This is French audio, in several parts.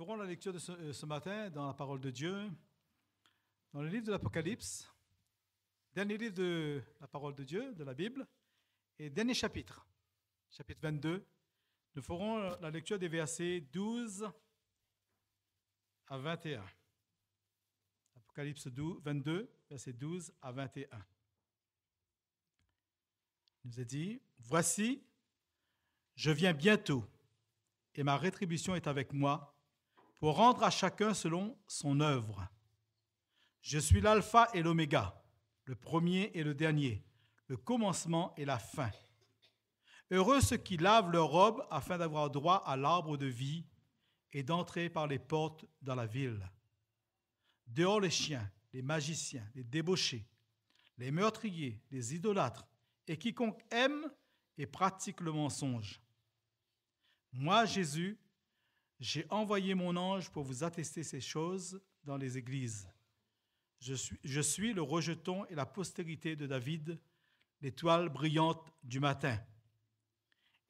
ferons la lecture de ce matin dans la parole de Dieu, dans le livre de l'Apocalypse, dernier livre de la parole de Dieu, de la Bible, et dernier chapitre, chapitre 22. Nous ferons la lecture des versets 12 à 21. Apocalypse 22, versets 12 à 21. Il nous est dit, « Voici, je viens bientôt, et ma rétribution est avec moi, pour rendre à chacun selon son œuvre. Je suis l'alpha et l'oméga, le premier et le dernier, le commencement et la fin. Heureux ceux qui lavent leurs robes afin d'avoir droit à l'arbre de vie et d'entrer par les portes dans la ville. Dehors les chiens, les magiciens, les débauchés, les meurtriers, les idolâtres, et quiconque aime et pratique le mensonge. Moi, Jésus, j'ai envoyé mon ange pour vous attester ces choses dans les églises. Je suis le rejeton et la postérité de David, l'étoile brillante du matin.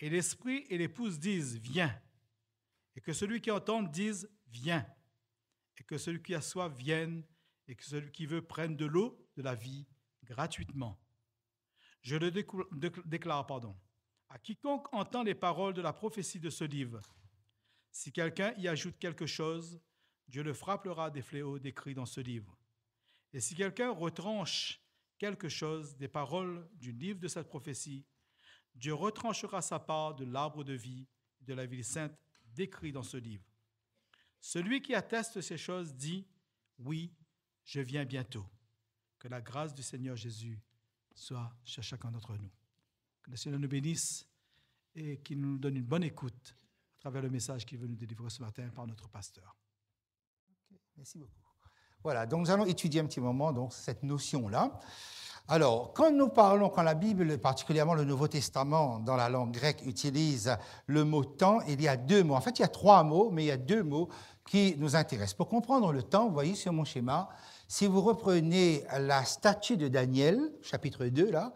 Et l'Esprit et l'Épouse disent, viens. Et que celui qui entend dise, viens. Et que celui qui a soif vienne, et que celui qui veut prenne de l'eau de la vie gratuitement. Je le déclare, à quiconque entend les paroles de la prophétie de ce livre. Si quelqu'un y ajoute quelque chose, Dieu le frappera des fléaux décrits dans ce livre. Et si quelqu'un retranche quelque chose des paroles du livre de cette prophétie, Dieu retranchera sa part de l'arbre de vie de la ville sainte décrit dans ce livre. Celui qui atteste ces choses dit, oui, je viens bientôt. Que la grâce du Seigneur Jésus soit chez chacun d'entre nous. Que le Seigneur nous bénisse et qu'il nous donne une bonne écoute à travers le message qu'il veut nous délivrer ce matin par notre pasteur. Okay, merci beaucoup. Voilà, donc nous allons étudier un petit moment donc, cette notion-là. Alors, quand la Bible, particulièrement le Nouveau Testament, dans la langue grecque, utilise le mot « temps », il y a deux mots. En fait, il y a trois mots, mais il y a deux mots qui nous intéressent. Pour comprendre le temps, vous voyez sur mon schéma, si vous reprenez la statue de Daniel, chapitre 2, là,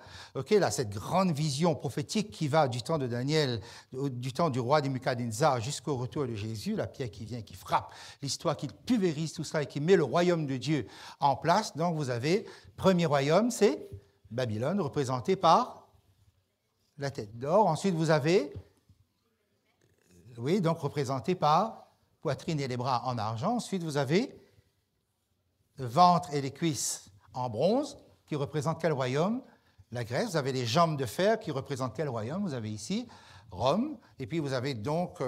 cette grande vision prophétique qui va du temps de Daniel, du temps du roi Nebuchadnezzar jusqu'au retour de Jésus, la pierre qui vient, qui frappe, l'histoire qui pulvérise tout ça et qui met le royaume de Dieu en place. Donc, vous avez, premier royaume, c'est Babylone, représenté par la tête d'or. Ensuite, vous avez, donc représenté par poitrine et les bras en argent. Ensuite, vous avez le ventre et les cuisses en bronze, qui représentent quel royaume? La Grèce. Vous avez les jambes de fer, qui représentent quel royaume? Vous avez ici Rome. Et puis vous avez donc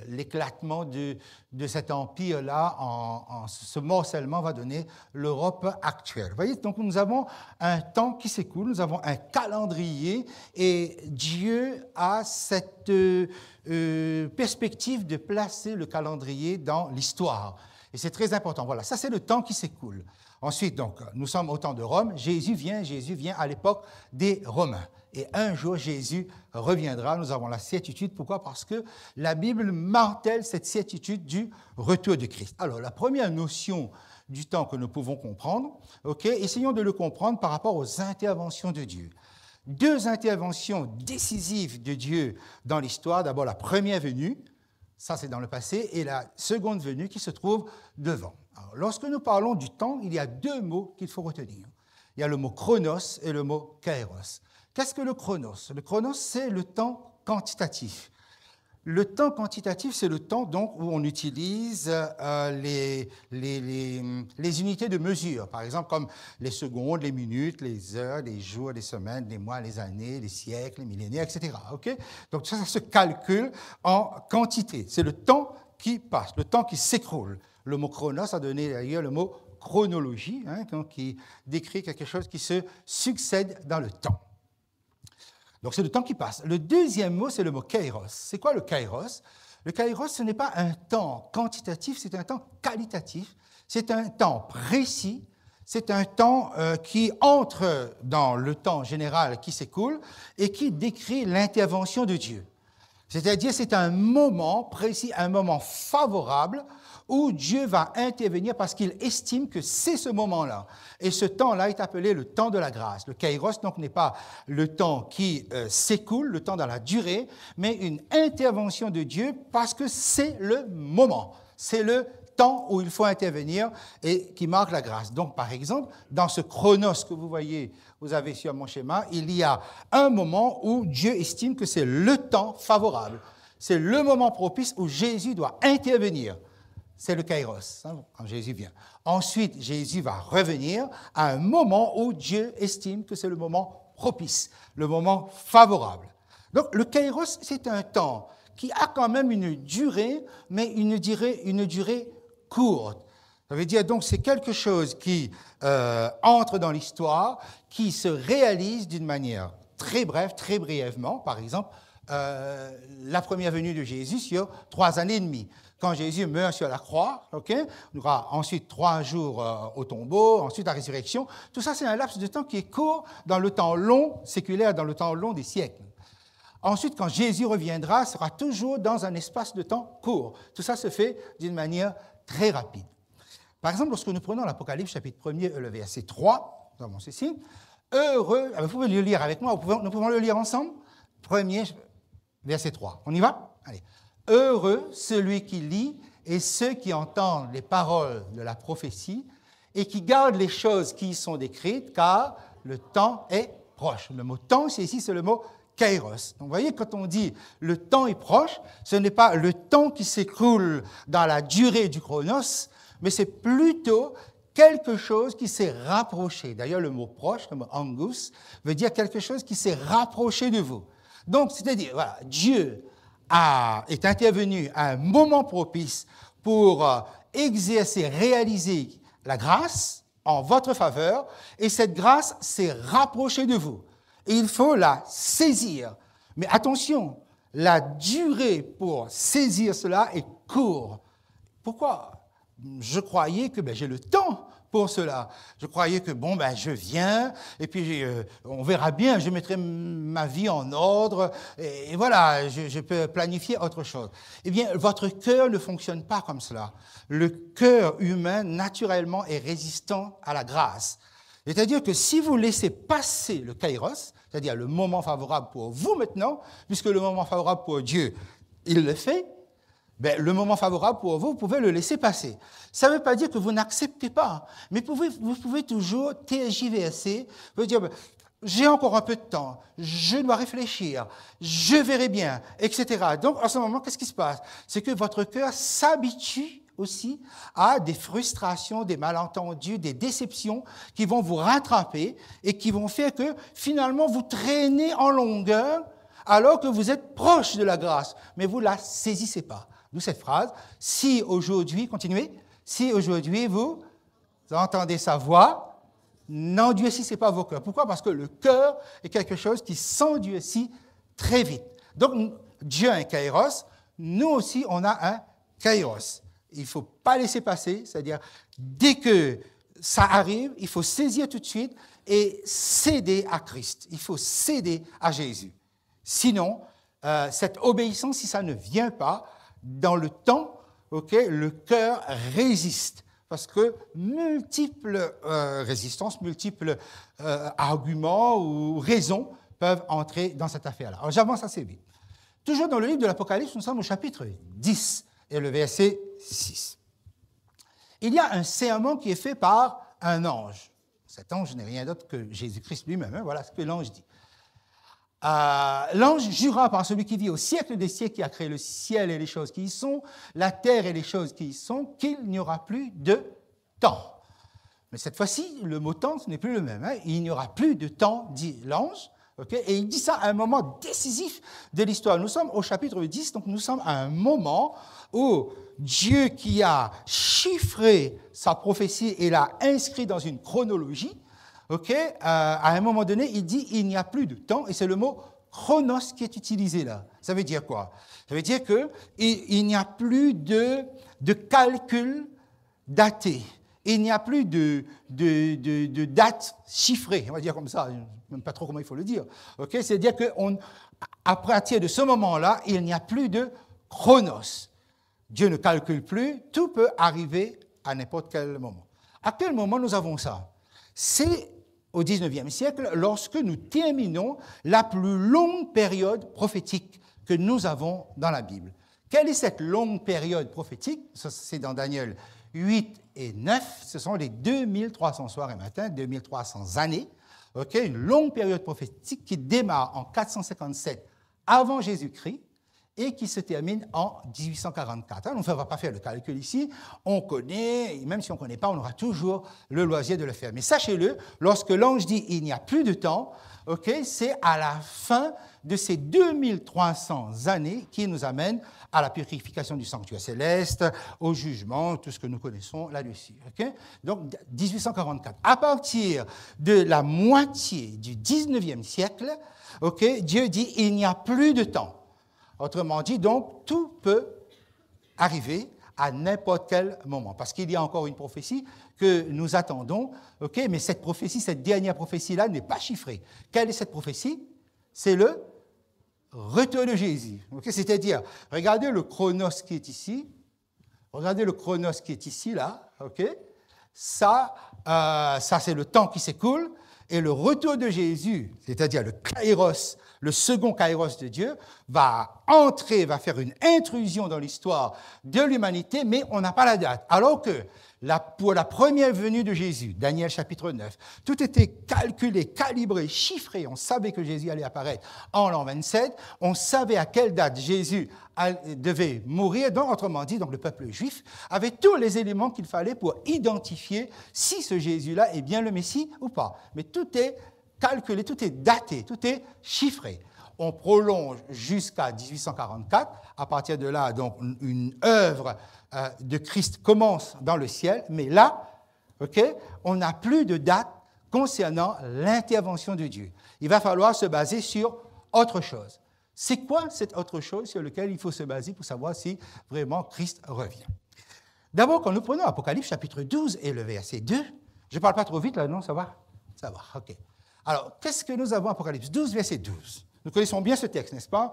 l'éclatement de cet empire-là, ce morcellement va donner l'Europe actuelle. Vous voyez, donc nous avons un temps qui s'écoule, nous avons un calendrier, et Dieu a cette perspective de placer le calendrier dans l'histoire. Et c'est très important. Voilà, ça c'est le temps qui s'écoule. Ensuite, donc, nous sommes au temps de Rome. Jésus vient à l'époque des Romains. Et un jour, Jésus reviendra. Nous avons la certitude. Pourquoi? Parce que la Bible martèle cette certitude du retour de Christ. Alors, la première notion du temps que nous pouvons comprendre, essayons de le comprendre par rapport aux interventions de Dieu. Deux interventions décisives de Dieu dans l'histoire. D'abord, la première venue. Ça, c'est dans le passé, et la seconde venue qui se trouve devant. Alors, lorsque nous parlons du temps, il y a deux mots qu'il faut retenir. Il y a le mot chronos et le mot kairos. Qu'est-ce que le chronos? Le chronos, c'est le temps quantitatif. Le temps quantitatif, c'est le temps donc, où on utilise les unités de mesure, par exemple comme les secondes, les minutes, les heures, les jours, les semaines, les mois, les années, les siècles, les millénaires, etc. Donc ça se calcule en quantité. C'est le temps qui passe, le temps qui s'écroule. Le mot chronos a donné d'ailleurs le mot chronologie, qui décrit quelque chose qui se succède dans le temps. Donc, c'est le temps qui passe. Le deuxième mot, c'est le mot kairos. C'est quoi le kairos? Le kairos, ce n'est pas un temps quantitatif, c'est un temps qualitatif. C'est un temps précis. C'est un temps qui entre dans le temps général qui s'écoule et qui décrit l'intervention de Dieu. C'est-à-dire, c'est un moment précis, un moment favorable où Dieu va intervenir parce qu'il estime que c'est ce moment-là. Et ce temps-là est appelé le temps de la grâce. Le kairos, donc, n'est pas le temps qui s'écoule, le temps dans la durée, mais une intervention de Dieu parce que c'est le moment. C'est le temps où il faut intervenir et qui marque la grâce. Donc, par exemple, dans ce chronos que vous voyez, vous avez sur mon schéma, il y a un moment où Dieu estime que c'est le temps favorable. C'est le moment propice où Jésus doit intervenir. C'est le kairos, hein, quand Jésus vient. Ensuite, Jésus va revenir à un moment où Dieu estime que c'est le moment propice, le moment favorable. Donc, le kairos, c'est un temps qui a quand même une durée, mais une durée courte. Ça veut dire donc c'est quelque chose qui entre dans l'histoire, qui se réalise d'une manière très brève, très brièvement. Par exemple, la première venue de Jésus sur 3 années et demie. Quand Jésus meurt sur la croix, il y aura ensuite 3 jours au tombeau, ensuite la résurrection. Tout ça, c'est un laps de temps qui est court dans le temps long, séculaire, dans le temps long des siècles. Ensuite, quand Jésus reviendra, ce sera toujours dans un espace de temps court. Tout ça se fait d'une manière très rapide. Par exemple, lorsque nous prenons l'Apocalypse, chapitre 1er, le verset 3, nous avons ceci. Heureux, vous pouvez le lire avec moi, nous pouvons le lire ensemble. 1er, verset 3. On y va? Allez. Heureux celui qui lit et ceux qui entendent les paroles de la prophétie et qui gardent les choses qui y sont décrites, car le temps est proche. Le mot temps, c'est le mot kairos. Donc, vous voyez, quand on dit le temps est proche, ce n'est pas le temps qui s'écoule dans la durée du chronos, mais c'est plutôt quelque chose qui s'est rapproché. D'ailleurs, le mot proche, le mot angus, veut dire quelque chose qui s'est rapproché de vous. Donc, c'est-à-dire, voilà, Dieu est intervenu à un moment propice pour exercer, réaliser la grâce en votre faveur, et cette grâce s'est rapprochée de vous. Et il faut la saisir. Mais attention, la durée pour saisir cela est courte. Pourquoi? Je croyais que j'ai le temps pour cela. Je croyais que, je viens, et puis on verra bien, je mettrai ma vie en ordre, et voilà, je peux planifier autre chose. Eh bien, votre cœur ne fonctionne pas comme cela. Le cœur humain, naturellement, est résistant à la grâce. C'est-à-dire que si vous laissez passer le kairos, c'est-à-dire le moment favorable pour vous maintenant, puisque le moment favorable pour Dieu, il le fait, le moment favorable pour vous, vous pouvez le laisser passer. Ça ne veut pas dire que vous n'acceptez pas, mais vous pouvez toujours tergiverser, vous dire, j'ai encore un peu de temps, je dois réfléchir, je verrai bien, etc. Donc, en ce moment, qu'est-ce qui se passe? C'est que votre cœur s'habitue aussi à des frustrations, des malentendus, des déceptions qui vont vous rattraper et qui vont faire que, finalement, vous traînez en longueur alors que vous êtes proche de la grâce, mais vous ne la saisissez pas. D'où cette phrase, si aujourd'hui, continuez, si aujourd'hui vous entendez sa voix, n'endurcissez pas vos cœurs. Pourquoi? Parce que le cœur est quelque chose qui s'endurcit très vite. Donc, Dieu a un kairos, nous aussi, on a un kairos. Il ne faut pas laisser passer, c'est-à-dire, dès que ça arrive, il faut saisir tout de suite et céder à Christ. Il faut céder à Jésus. Sinon, cette obéissance, si ça ne vient pas, dans le temps, le cœur résiste. Parce que multiples résistances, multiples arguments ou raisons peuvent entrer dans cette affaire-là. Alors, j'avance assez vite. Toujours dans le livre de l'Apocalypse, nous sommes au chapitre 10 et le verset 6. Il y a un serment qui est fait par un ange. Cet ange n'est rien d'autre que Jésus-Christ lui-même. Voilà ce que l'ange dit. L'ange jura par celui qui vit au siècle des siècles, qui a créé le ciel et les choses qui y sont, la terre et les choses qui y sont, qu'il n'y aura plus de temps. Mais cette fois-ci, le mot temps, ce n'est plus le même. Il n'y aura plus de temps, dit l'ange. Et il dit ça à un moment décisif de l'histoire. Nous sommes au chapitre 10, donc nous sommes à un moment où Dieu, qui a chiffré sa prophétie et l'a inscrit dans une chronologie, à un moment donné, il dit il n'y a plus de temps, et c'est le mot chronos qui est utilisé là. Ça veut dire quoi? Ça veut dire qu'il n'y a plus de calcul daté. il n'y a plus de date chiffrée, on va dire comme ça, je ne sais même pas trop comment il faut le dire. Okay? C'est-à-dire qu'à partir de ce moment-là, il n'y a plus de chronos. Dieu ne calcule plus, tout peut arriver à n'importe quel moment. À quel moment nous avons ça? C'est au XIXe siècle, lorsque nous terminons la plus longue période prophétique que nous avons dans la Bible. Quelle est cette longue période prophétique? Ça, c'est dans Daniel 8 et 9. Ce sont les 2300 soirs et matins, 2300 années. Okay? Une longue période prophétique qui démarre en 457 avant Jésus-Christ et qui se termine en 1844. Alors, on ne va pas faire le calcul ici. On connaît, et même si on ne connaît pas, on aura toujours le loisir de le faire. Mais sachez-le, lorsque l'ange dit « il n'y a plus de temps », okay, c'est à la fin de ces 2300 années qui nous amènent à la purification du sanctuaire céleste, au jugement, tout ce que nous connaissons là-dessus. Okay? Donc, 1844. À partir de la moitié du 19e siècle, okay, Dieu dit « il n'y a plus de temps ». Autrement dit, donc, tout peut arriver à n'importe quel moment. Parce qu'il y a encore une prophétie que nous attendons, okay, mais cette prophétie, cette dernière prophétie-là n'est pas chiffrée. Quelle est cette prophétie? C'est le retour de Jésus. Okay? C'est-à-dire, regardez le chronos qui est ici, regardez le chronos qui est ici, là, okay? Ça c'est le temps qui s'écoule, et le retour de Jésus, c'est-à-dire le kairos, le second kairos de Dieu, va entrer, va faire une intrusion dans l'histoire de l'humanité, mais on n'a pas la date. Alors que pour la première venue de Jésus, Daniel chapitre 9, tout était calculé, calibré, chiffré. On savait que Jésus allait apparaître en l'an 27. On savait à quelle date Jésus devait mourir. Donc, autrement dit, donc le peuple juif avait tous les éléments qu'il fallait pour identifier si ce Jésus-là est bien le Messie ou pas. Mais tout est calculé, tout est daté, tout est chiffré. On prolonge jusqu'à 1844. À partir de là, donc, une œuvre de Christ commence dans le ciel. Mais là, okay, on n'a plus de date concernant l'intervention de Dieu. Il va falloir se baser sur autre chose. C'est quoi cette autre chose sur laquelle il faut se baser pour savoir si vraiment Christ revient? D'abord, quand nous prenons Apocalypse chapitre 12 et le verset 2, je ne parle pas trop vite là, non? Ça va? Ça va, OK. Alors, qu'est-ce que nous avons Apocalypse 12, verset 12? Nous connaissons bien ce texte, n'est-ce pas?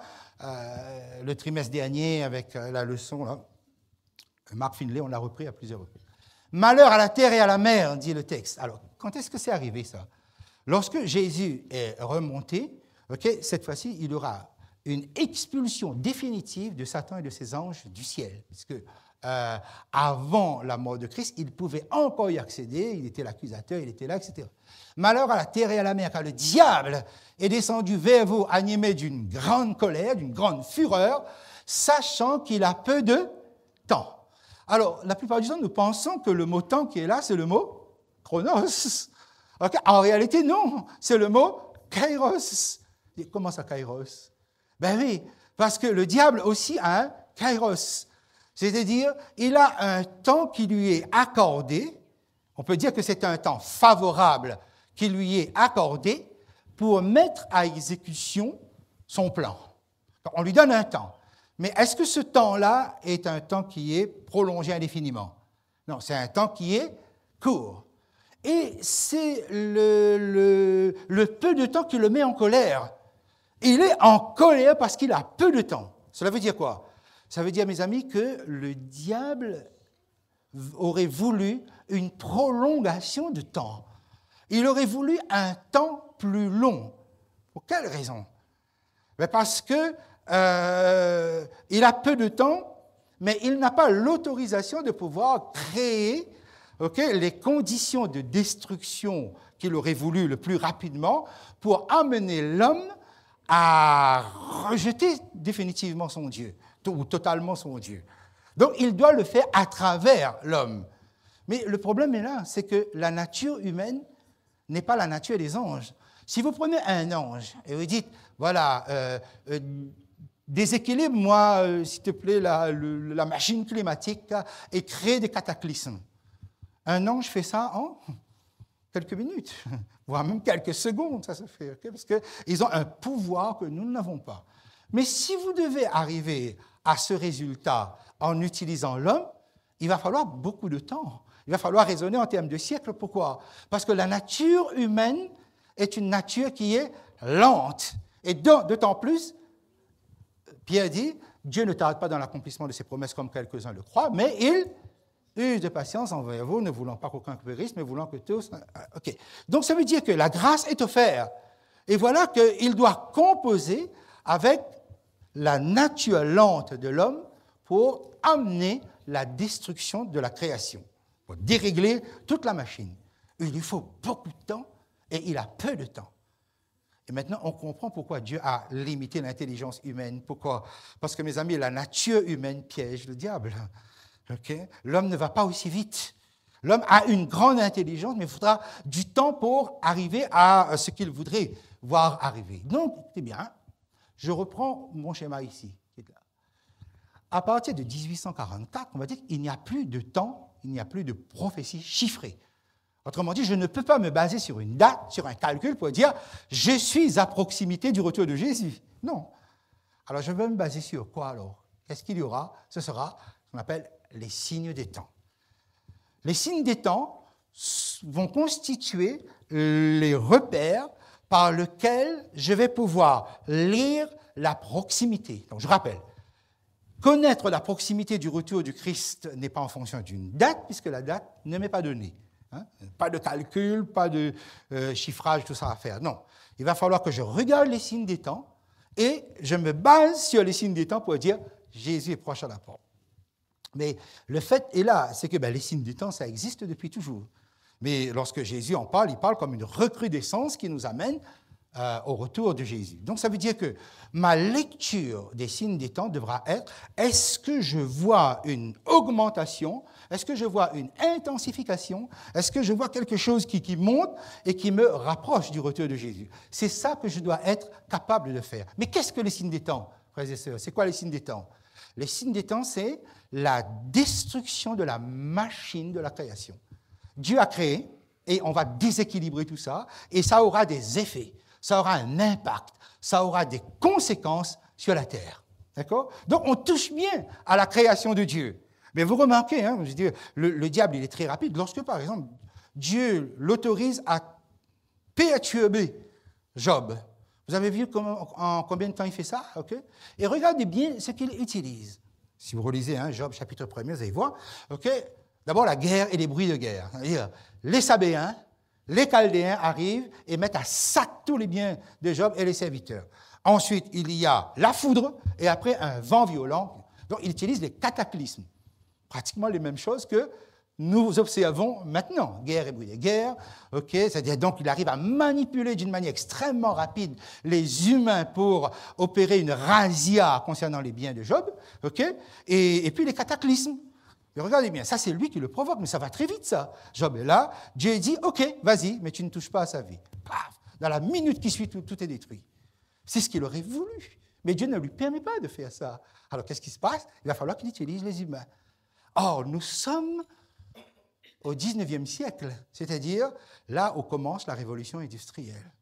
Le trimestre dernier, avec la leçon, là, Mark Finlay, on l'a repris à plusieurs reprises. Malheur à la terre et à la mer, dit le texte. Alors, quand est-ce que c'est arrivé, ça? Lorsque Jésus est remonté, okay, cette fois-ci, il y aura une expulsion définitive de Satan et de ses anges du ciel. Parce que avant la mort de Christ, il pouvait encore y accéder, il était l'accusateur, il était là, etc. Malheur à la terre et à la mer, car le diable est descendu vers vous animé d'une grande colère, d'une grande fureur, sachant qu'il a peu de temps. Alors, la plupart du temps, nous pensons que le mot « temps » qui est là, c'est le mot « chronos ». Okay? En réalité, non, c'est le mot « kairos ». Comment ça, kairos? Ben oui, parce que le diable aussi a un kairos. C'est-à-dire, il a un temps qui lui est accordé, on peut dire que c'est un temps favorable qui lui est accordé pour mettre à exécution son plan. On lui donne un temps. Mais est-ce que ce temps-là est un temps qui est prolongé indéfiniment? Non, c'est un temps qui est court. Et c'est le peu de temps qui le met en colère. Il est en colère parce qu'il a peu de temps. Cela veut dire quoi? Ça veut dire, mes amis, que le diable aurait voulu une prolongation de temps. Il aurait voulu un temps plus long. Pour quelle raison? Parce que il a peu de temps, mais il n'a pas l'autorisation de pouvoir créer les conditions de destruction qu'il aurait voulu le plus rapidement pour amener l'homme à rejeter définitivement son Dieu, ou totalement son Dieu. Donc, il doit le faire à travers l'homme. Mais le problème est là, c'est que la nature humaine n'est pas la nature des anges. Si vous prenez un ange et vous dites, voilà, déséquilibre-moi, s'il te plaît, la machine climatique et crée des cataclysmes. Un ange fait ça en quelques minutes, voire même quelques secondes, ça se fait, okay? Parce qu'ils ont un pouvoir que nous n'avons pas. Mais si vous devez arriver à ce résultat en utilisant l'homme, il va falloir beaucoup de temps. Il va falloir raisonner en termes de siècles. Pourquoi? Parce que la nature humaine est une nature qui est lente. Et d'autant plus, Pierre dit, Dieu ne tarde pas dans l'accomplissement de ses promesses comme quelques-uns le croient, mais il use de patience envers vous, ne voulant pas qu'aucun périsse, mais voulant que tous... OK. Donc ça veut dire que la grâce est offerte. Et voilà qu'il doit composer avec la nature lente de l'homme pour amener la destruction de la création, pour dérégler toute la machine. Il lui faut beaucoup de temps et il a peu de temps. Et maintenant, on comprend pourquoi Dieu a limité l'intelligence humaine. Pourquoi? Parce que, mes amis, la nature humaine piège le diable. Okay? L'homme ne va pas aussi vite. L'homme a une grande intelligence, mais il faudra du temps pour arriver à ce qu'il voudrait voir arriver. Donc, c'est bien. Je reprends mon schéma ici. À partir de 1844, on va dire qu'il n'y a plus de temps, il n'y a plus de prophétie chiffrée. Autrement dit, je ne peux pas me baser sur une date, sur un calcul pour dire « je suis à proximité du retour de Jésus ». Non. Alors, je vais me baser sur quoi alors? Qu'est-ce qu'il y aura? Ce sera ce qu'on appelle les signes des temps. Les signes des temps vont constituer les repères par lesquels je vais pouvoir lire la proximité. Donc, je rappelle, connaître la proximité du retour du Christ n'est pas en fonction d'une date, puisque la date ne m'est pas donnée. Hein? Pas de calcul, pas de chiffrage, tout ça à faire. Non. Il va falloir que je regarde les signes des temps et je me base sur les signes des temps pour dire Jésus est proche à la porte. Mais le fait est là, c'est que les signes des temps, ça existe depuis toujours. Mais lorsque Jésus en parle, il parle comme une recrudescence qui nous amène au retour de Jésus. Donc ça veut dire que ma lecture des signes des temps devra être, est-ce que je vois une augmentation? Est-ce que je vois une intensification? Est-ce que je vois quelque chose qui monte et qui me rapproche du retour de Jésus? C'est ça que je dois être capable de faire. Mais qu'est-ce que les signes des temps, frères et sœurs? C'est quoi les signes des temps? Les signes des temps, c'est la destruction de la machine de la création. Dieu a créé et on va déséquilibrer tout ça et ça aura des effets, ça aura un impact, ça aura des conséquences sur la terre. D'accord? Donc on touche bien à la création de Dieu. Mais vous remarquez, hein, je veux dire, le diable, il est très rapide. Lorsque, par exemple, Dieu l'autorise à perturber Job, vous avez vu en combien de temps il fait ça? Okay? Et regardez bien ce qu'il utilise. Si vous relisez Job chapitre 1er, vous allez voir. Okay? D'abord, la guerre et les bruits de guerre. C'est-à-dire, les Sabéens, les Chaldéens arrivent et mettent à sac tous les biens de Job et les serviteurs. Ensuite, il y a la foudre et après un vent violent. Donc, il utilise les cataclysmes. Pratiquement les mêmes choses que nous observons maintenant. Guerre et bruit de guerre. Okay? C'est-à-dire, donc, il arrive à manipuler d'une manière extrêmement rapide les humains pour opérer une razzia concernant les biens de Job. Okay? Et puis les cataclysmes. Et regardez bien, ça c'est lui qui le provoque, mais ça va très vite ça. Job est là, Dieu dit, ok, vas-y, mais tu ne touches pas à sa vie. Paf, dans la minute qui suit, tout est détruit. C'est ce qu'il aurait voulu, mais Dieu ne lui permet pas de faire ça. Alors qu'est-ce qui se passe? Il va falloir qu'il utilise les humains. Or, nous sommes au 19e siècle, c'est-à-dire là où commence la révolution industrielle.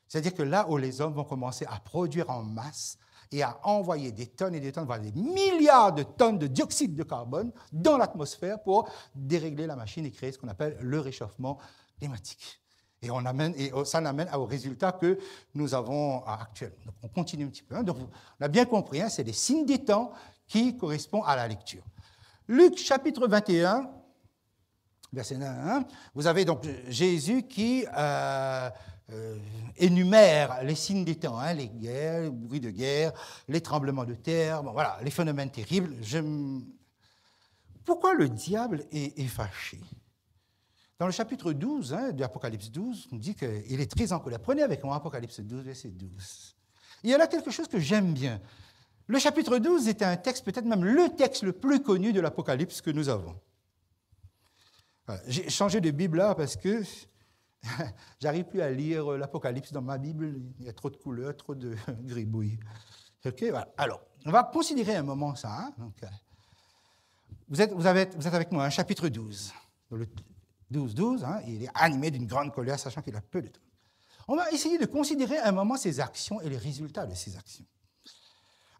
C'est-à-dire que là où les hommes vont commencer à produire en masse, et à envoyer des tonnes et des tonnes, voire des milliards de tonnes de dioxyde de carbone dans l'atmosphère pour dérégler la machine et créer ce qu'on appelle le réchauffement climatique. Et ça amène au résultat que nous avons actuellement. Donc, on continue un petit peu. Donc, on a bien compris, c'est les signes des temps qui correspondent à la lecture. Luc, chapitre 21, verset 1, vous avez donc Jésus qui énumère les signes des temps, les guerres, les bruits de guerre, les tremblements de terre, voilà, les phénomènes terribles. Pourquoi le diable est fâché? Dans le chapitre 12 de l'Apocalypse 12, on dit qu'il est très en colère. Prenez avec moi Apocalypse 12, verset 12. Il y a là quelque chose que j'aime bien. Le chapitre 12 est un texte, peut-être même le texte le plus connu de l'Apocalypse que nous avons. Voilà. J'ai changé de Bible là parce que j'arrive plus à lire l'Apocalypse dans ma Bible. Il y a trop de couleurs, trop de gribouilles. Okay, voilà. Alors, on va considérer un moment ça. Donc, vous êtes avec moi, chapitre 12. Dans le 12, il est animé d'une grande colère, sachant qu'il a peu de temps. On va essayer de considérer un moment ses actions et les résultats de ses actions.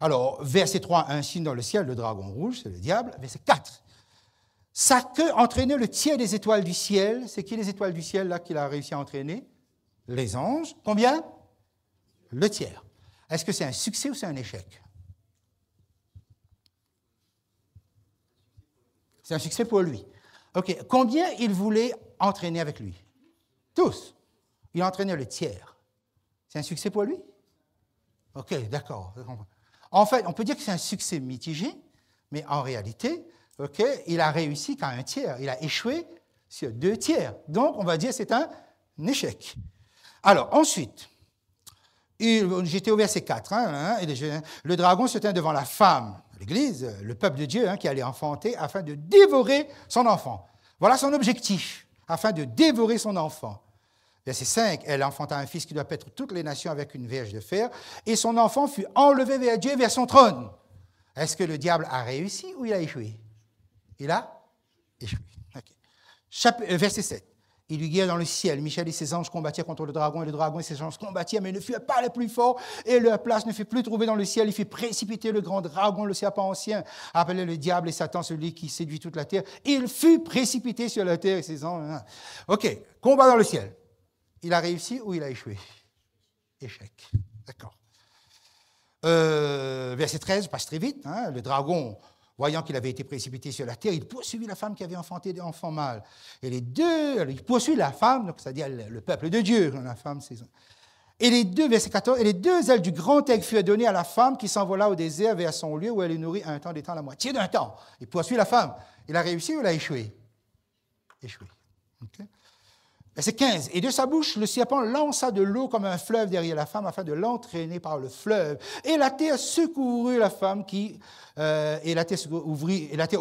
Alors, verset 3, un signe dans le ciel, le dragon rouge, c'est le diable. Verset 4, Sa queue entraînait le tiers des étoiles du ciel. C'est qui les étoiles du ciel là qu'il a réussi à entraîner? Les anges. Combien? Le tiers. Est-ce que c'est un succès ou c'est un échec? C'est un succès pour lui. OK. Combien il voulait entraîner avec lui? Tous. Il entraînait le tiers. C'est un succès pour lui? OK, d'accord. En fait, on peut dire que c'est un succès mitigé, mais en réalité, OK, il a réussi qu'à un tiers. Il a échoué sur 2 tiers. Donc, on va dire que c'est un échec. Alors, ensuite, j'étais au verset 4. Et le dragon se tint devant la femme, l'Église, le peuple de Dieu, qui allait enfanter, afin de dévorer son enfant. Voilà son objectif, afin de dévorer son enfant. Verset 5, elle enfanta un fils qui doit paître toutes les nations avec une verge de fer, et son enfant fut enlevé vers Dieu, vers son trône. Est-ce que le diable a réussi ou il a échoué? Il a échoué. Okay. Verset 7. Il eut guerre dans le ciel. Michel et ses anges combattirent contre le dragon, et le dragon et ses anges combattirent, mais ne furent pas les plus forts, et leur place ne fut plus trouvée dans le ciel. Il fit précipiter le grand dragon, le serpent ancien, appelé le diable et Satan, celui qui séduit toute la terre. Il fut précipité sur la terre et ses anges. OK, combat dans le ciel. Il a réussi ou il a échoué? Échec. D'accord. Verset 13, je passe très vite. Le dragon, voyant qu'il avait été précipité sur la terre, il poursuivit la femme qui avait enfanté des enfants mâles. Et les deux, il poursuit la femme, donc c'est-à-dire le peuple de Dieu, la femme, c'est ça. Et les deux, verset 14, et les 2 ailes du grand aigle furent données à la femme qui s'envola au désert vers son lieu où elle est nourrie un temps d'étant la moitié d'un temps. Il poursuit la femme. Il a réussi ou il a échoué? Échoué. Okay. Verset 15. Et de sa bouche, le serpent lança de l'eau comme un fleuve derrière la femme afin de l'entraîner par le fleuve. Et la terre secourut la femme et la terre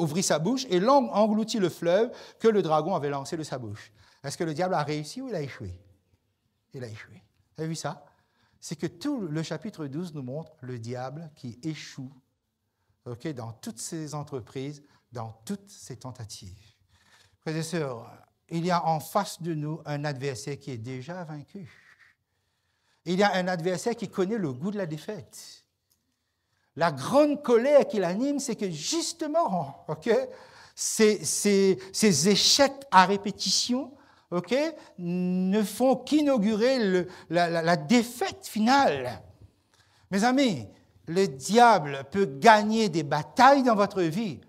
ouvrit sa bouche et engloutit le fleuve que le dragon avait lancé de sa bouche. Est-ce que le diable a réussi ou il a échoué? Il a échoué. Vous avez vu ça? C'est que tout le chapitre 12 nous montre le diable qui échoue dans toutes ses entreprises, dans toutes ses tentatives. Frères et sœurs, il y a en face de nous un adversaire qui est déjà vaincu. Il y a un adversaire qui connaît le goût de la défaite. La grande colère qui l'anime, c'est que justement, ces échecs à répétition ne font qu'inaugurer la défaite finale. Mes amis, le diable peut gagner des batailles dans votre vie.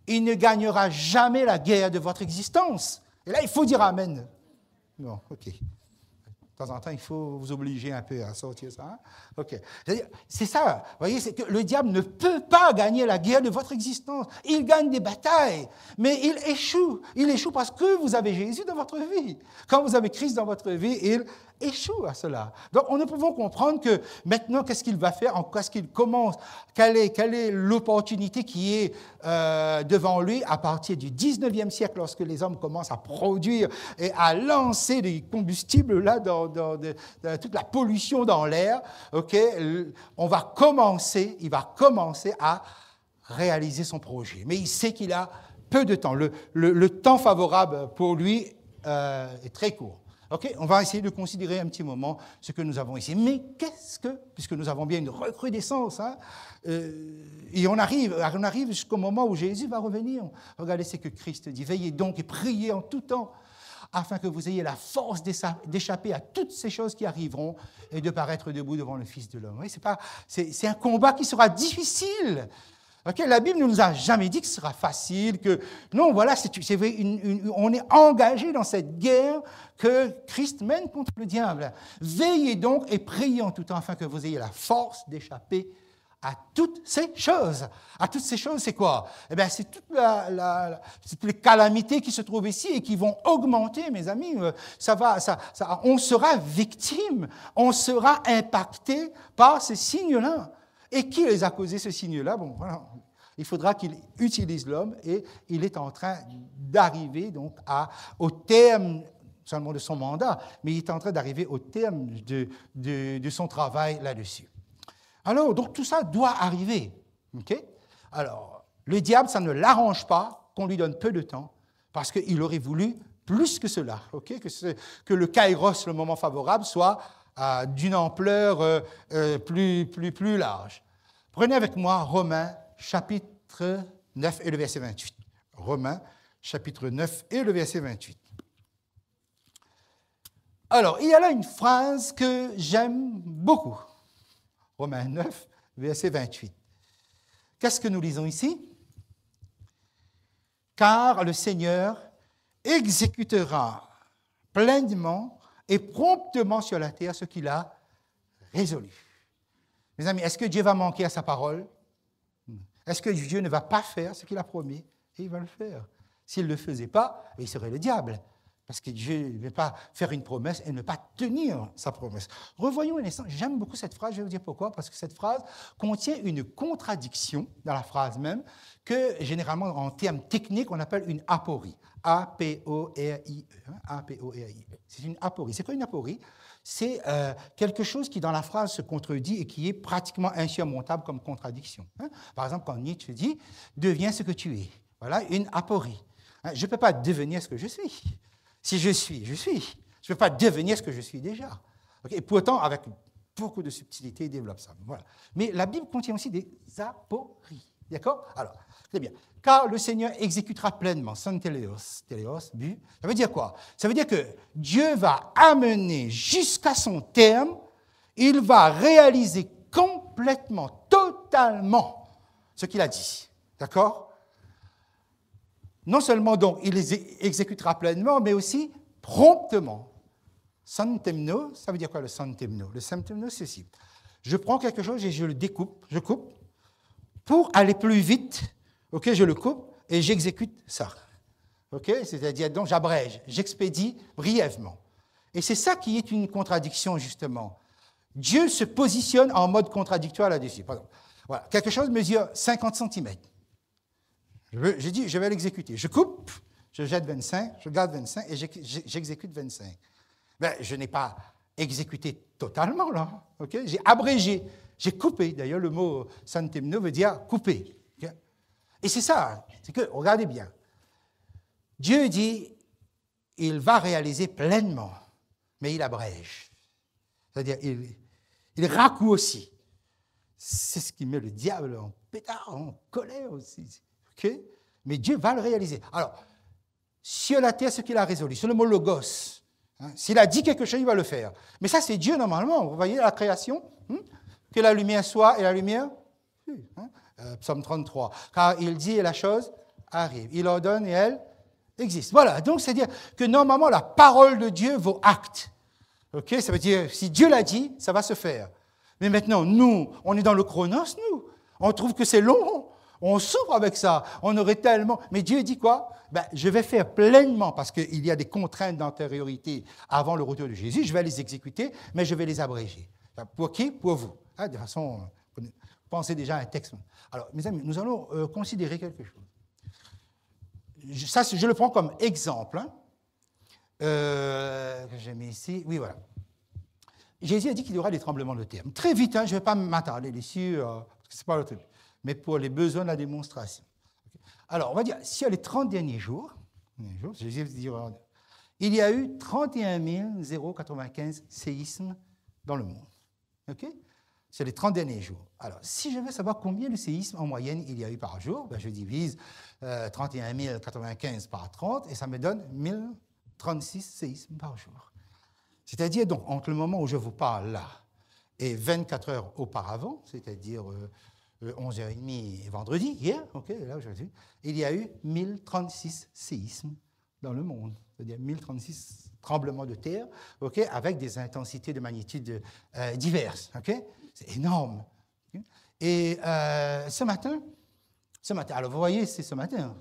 Il ne gagnera jamais la guerre de votre existence. Et là, il faut dire Amen. Non, OK. De temps en temps, il faut vous obliger un peu à sortir ça. OK. C'est ça. Vous voyez, c'est que le diable ne peut pas gagner la guerre de votre existence. Il gagne des batailles, mais il échoue. Il échoue parce que vous avez Jésus dans votre vie. Quand vous avez Christ dans votre vie, il échoue à cela. Donc, nous pouvons comprendre que maintenant, qu'est-ce qu'il va faire? Qu'est-ce qu'il commence? Quelle est l'opportunité qui est devant lui à partir du 19e siècle, lorsque les hommes commencent à produire et à lancer des combustibles là dans toute la pollution dans l'air? Il va commencer à réaliser son projet. Mais il sait qu'il a peu de temps. Le temps favorable pour lui est très court. On va essayer de considérer un petit moment ce que nous avons ici. Mais puisque nous avons bien une recrudescence, et on arrive jusqu'au moment où Jésus va revenir. Regardez ce que Christ dit. Veillez donc et priez en tout temps, afin que vous ayez la force d'échapper à toutes ces choses qui arriveront et de paraître debout devant le Fils de l'homme. Oui, c'est un combat qui sera difficile. La Bible ne nous a jamais dit que ce sera facile, non, voilà, on est engagé dans cette guerre que Christ mène contre le diable. Veillez donc et priez en tout temps afin que vous ayez la force d'échapper à toutes ces choses. À toutes ces choses, c'est quoi? C'est toutes les calamités qui se trouvent ici et qui vont augmenter, mes amis. On sera victime, on sera impacté par ces signes-là. Et qui les a causés, ces signes-là? Bon, voilà. Il faudra qu'il utilise l'homme et il est en train d'arriver donc au terme seulement de son mandat, mais il est en train d'arriver au terme de son travail là-dessus. Alors, donc tout ça doit arriver. Alors, le diable, ça ne l'arrange pas qu'on lui donne peu de temps, parce qu'il aurait voulu plus que cela, que le kairos, le moment favorable, soit d'une ampleur plus large. Prenez avec moi Romains, chapitre 9 et le verset 28. Romains, chapitre 9 et le verset 28. Alors, il y a là une phrase que j'aime beaucoup. Romains 9, verset 28. Qu'est-ce que nous lisons ici? Car le Seigneur exécutera pleinement et promptement sur la terre ce qu'il a résolu. Mes amis, est-ce que Dieu va manquer à sa parole? Est-ce que Dieu ne va pas faire ce qu'il a promis? Et il va le faire. S'il ne le faisait pas, il serait le diable. Parce que Dieu ne veut pas faire une promesse et ne pas tenir sa promesse. Revoyons un instant. J'aime beaucoup cette phrase. Je vais vous dire pourquoi. Parce que cette phrase contient une contradiction dans la phrase même que, généralement, en termes techniques, on appelle une aporie. A-P-O-R-I-E. A-P-O-R-I-E. C'est une aporie. C'est quoi une aporie? C'est quelque chose qui, dans la phrase, se contredit et qui est pratiquement insurmontable comme contradiction. Par exemple, quand Nietzsche dit « deviens ce que tu es ». Voilà une aporie. Je ne peux pas devenir ce que je suis. Si je suis, je suis. Je ne peux pas devenir ce que je suis déjà. Okay? Et pourtant, avec beaucoup de subtilité, il développe ça. Voilà. Mais la Bible contient aussi des apories. D'accord? Alors, très bien. Car le Seigneur exécutera pleinement, son téléos, but. Ça veut dire quoi? Ça veut dire que Dieu va amener jusqu'à son terme, il va réaliser complètement, totalement ce qu'il a dit. D'accord? Non seulement donc il les exécutera pleinement, mais aussi promptement. Santemno, ça veut dire quoi le santemno? Le santemno, c'est ceci. Je prends quelque chose et je le découpe, je coupe, pour aller plus vite, okay, je le coupe et j'exécute ça. Okay? C'est-à-dire, donc j'abrège, j'expédie brièvement. Et c'est ça qui est une contradiction, justement. Dieu se positionne en mode contradictoire là-dessus. Pardon. Voilà. Quelque chose mesure 50 cm. J'ai dit, je vais l'exécuter. Je coupe, je jette 25, je garde 25 et j'exécute 25. Ben, je n'ai pas exécuté totalement, là. Okay? J'ai abrégé, j'ai coupé. D'ailleurs, le mot santemno veut dire couper. Okay? Et c'est ça, c'est que, regardez bien, Dieu dit, il va réaliser pleinement, mais il abrège. C'est-à-dire, il raccourcit. C'est ce qui met le diable en pétard, en colère aussi. Okay? Mais Dieu va le réaliser. Alors, sur la terre, ce qu'il a résolu, sur le mot logos, s'il a dit quelque chose, il va le faire. Mais ça, c'est Dieu normalement. Vous voyez la création, que la lumière soit et la lumière Psaume 33. Car il dit et la chose arrive. Il ordonne et elle existe. Voilà, donc c'est-à-dire que normalement, la parole de Dieu vaut acte. Okay? Ça veut dire, si Dieu l'a dit, ça va se faire. Mais maintenant, nous, on est dans le chronos, nous. On trouve que c'est long. On souffre avec ça. On aurait tellement... Mais Dieu dit quoi? Ben, je vais faire pleinement, parce qu'il y a des contraintes d'antériorité avant le retour de Jésus. Je vais les exécuter, mais je vais les abréger. Pour qui? Pour vous. De façon, pensez déjà à un texte. Alors, mes amis, nous allons considérer quelque chose. Ça, je le prends comme exemple. Que j'ai mis ici. Oui, voilà. Jésus a dit qu'il y aura des tremblements de terre. Très vite, je ne vais pas m'attarder dessus, parce que ce n'est pas le truc. Mais pour les besoins de la démonstration. Alors, on va dire, sur les 30 derniers jours, Jésus dit, il y a eu 31 095 séismes dans le monde. Okay? C'est les 30 derniers jours. Alors, si je veux savoir combien de séismes en moyenne il y a eu par jour, ben je divise 31 095 par 30 et ça me donne 1036 séismes par jour. C'est-à-dire, donc, entre le moment où je vous parle là et 24 heures auparavant, c'est-à-dire 11h30 vendredi, hier, okay, là aujourd'hui, il y a eu 1036 séismes dans le monde, c'est-à-dire 1036 tremblements de terre, okay, avec des intensités de magnitude diverses. Okay? C'est énorme. Okay? Et ce matin, alors vous voyez, c'est ce matin,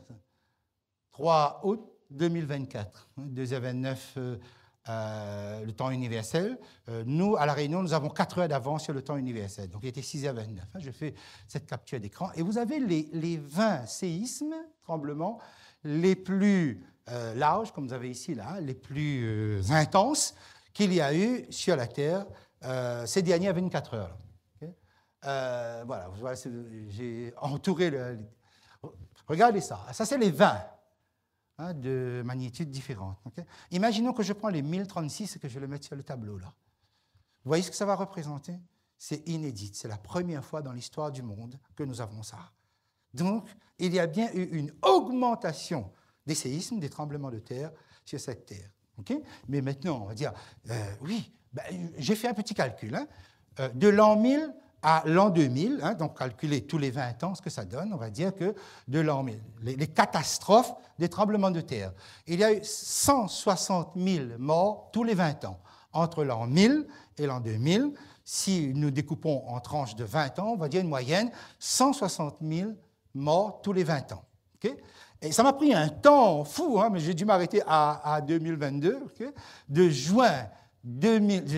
3 août 2024, 2h29, le temps universel. Nous, à La Réunion, nous avons 4 heures d'avance sur le temps universel. Donc, il était 6h29. Je fais cette capture d'écran. Et vous avez les 20 séismes, tremblements, les plus larges, comme vous avez ici, là, les plus intenses qu'il y a eu sur la Terre ces dernières 24 heures. Okay? Voilà, j'ai entouré regardez ça. Ça, c'est les 20. De magnitudes différentes. Okay? Imaginons que je prends les 1036 et que je le mette sur le tableau là. Vous voyez ce que ça va représenter? C'est inédit. C'est la première fois dans l'histoire du monde que nous avons ça. Donc, il y a bien eu une augmentation des séismes, des tremblements de terre sur cette terre. Okay? Mais maintenant, on va dire, oui, j'ai fait un petit calcul. De l'an 1000 à l'an 2000, donc calculer tous les 20 ans ce que ça donne, on va dire que de l'an 1000, les catastrophes des tremblements de terre, il y a eu 160 000 morts tous les 20 ans. Entre l'an 1000 et l'an 2000, si nous découpons en tranches de 20 ans, on va dire une moyenne, 160 000 morts tous les 20 ans. Okay? Et ça m'a pris un temps fou, mais j'ai dû m'arrêter à 2022, okay? De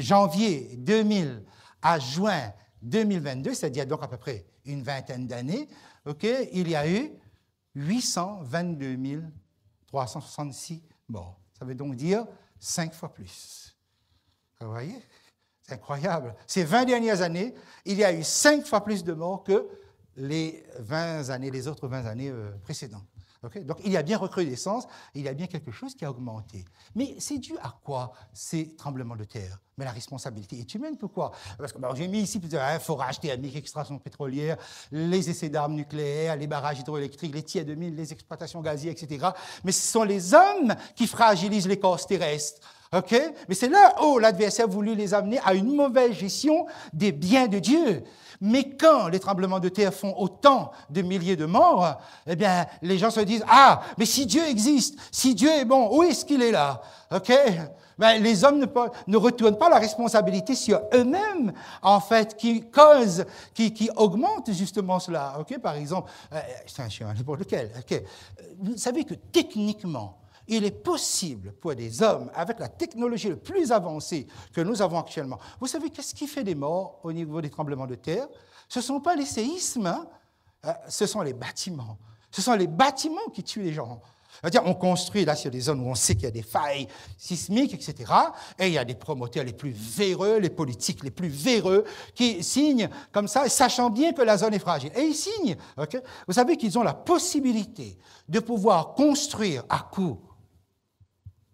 janvier 2000 à juin 2022, c'est-à-dire donc à peu près une vingtaine d'années, okay? Il y a eu 822 366 morts. Ça veut donc dire 5 fois plus. Vous voyez? C'est incroyable. Ces 20 dernières années, il y a eu 5 fois plus de morts que les autres 20 années précédentes. Okay? Donc, il y a bien recrudescence, il y a bien quelque chose qui a augmenté. Mais c'est dû à quoi, ces tremblements de terre? Mais la responsabilité est humaine, pourquoi? Parce que j'ai mis ici forage thermique, extraction pétrolière, les essais d'armes nucléaires, les barrages hydroélectriques, les tiers de mines, les exploitations gazières, etc. Mais ce sont les hommes qui fragilisent l'écorce terrestre. Okay? Mais c'est là où l'adversaire a voulu les amener à une mauvaise gestion des biens de Dieu. Mais quand les tremblements de terre font autant de milliers de morts, eh bien, les gens se disent, ah, mais si Dieu existe, si Dieu est bon, où est-ce qu'il est là? Okay? Ben, les hommes ne retournent pas la responsabilité sur eux-mêmes, en fait, qui augmentent justement cela. Okay? Par exemple, c'est un chien, n'importe lequel. Okay? Vous savez que techniquement, il est possible pour des hommes, avec la technologie le plus avancée que nous avons actuellement, vous savez qu'est-ce qui fait des morts au niveau des tremblements de terre? Ce ne sont pas les séismes, ce sont les bâtiments. Ce sont les bâtiments qui tuent les gens. C'est-à-dire, on construit là sur des zones où on sait qu'il y a des failles sismiques, etc. Et il y a des promoteurs les plus véreux, les politiques les plus véreux, qui signent comme ça, sachant bien que la zone est fragile. Et ils signent. Okay? Vous savez qu'ils ont la possibilité de pouvoir construire à coût